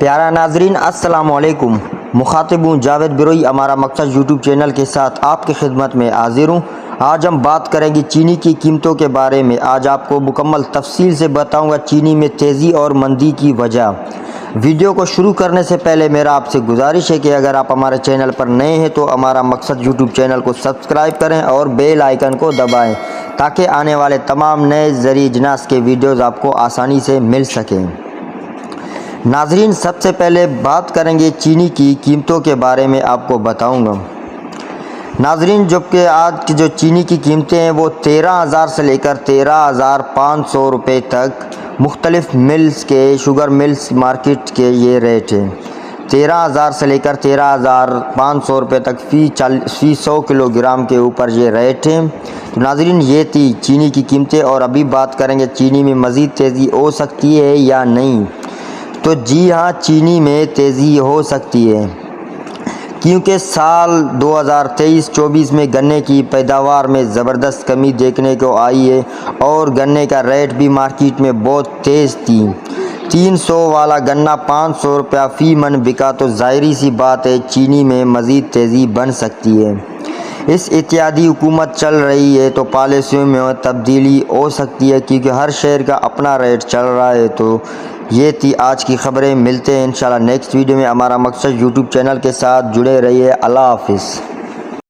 प्यारा नाजरीन अस्सलाम वालेकुम। मुखातिब हूँ जावेद बिरोई। हमारा मकसद यूट्यूब चैनल के साथ आपकी खिदमत में हाजिर हूँ। आज हम बात करेंगे चीनी की कीमतों के बारे में। आज आपको मुकम्मल तफसील से बताऊंगा चीनी में तेज़ी और मंदी की वजह। वीडियो को शुरू करने से पहले मेरा आपसे गुजारिश है कि अगर आप हमारे चैनल पर नए हैं तो हमारा मकसद यूट्यूब चैनल को सब्सक्राइब करें और बेल आइकन को दबाएं ताकि आने वाले तमाम नए ज़रिए इजनास के वीडियोज़ आपको आसानी से मिल सकें। नाजरीन, सबसे पहले बात करेंगे चीनी की कीमतों के बारे में आपको बताऊंगा। नाजरीन, जबकि आज की जो चीनी की कीमतें हैं वो 13,000 से लेकर 13,500 रुपये तक मुख्तलिफ मिल्स के, शुगर मिल्स मार्केट के ये रेट हैं। 13,000 से लेकर 13,500 रुपये तक फी 100 किलोग्राम के ऊपर ये रेट हैं। तो नाजरीन, ये थी चीनी की कीमतें। और अभी बात करेंगे चीनी में मज़ीद तेज़ी हो सकती है या नहीं। तो जी हाँ, चीनी में तेज़ी हो सकती है क्योंकि साल 2023-24 में गन्ने की पैदावार में ज़बरदस्त कमी देखने को आई है और गन्ने का रेट भी मार्केट में बहुत तेज़ थी। 300 वाला गन्ना 500 रुपया फ़ी मन बिका। तो ज़ाहिरी सी बात है चीनी में मज़ीद तेज़ी बन सकती है। इस इत्यादी हुकूमत चल रही है तो पॉलिसियों में तब्दीली हो सकती है क्योंकि हर शहर का अपना रेट चल रहा है। तो ये थी आज की खबरें। मिलते हैं इंशाल्लाह नेक्स्ट वीडियो में। हमारा मकसद यूट्यूब चैनल के साथ जुड़े रहिए। अल्लाह हाफिज़।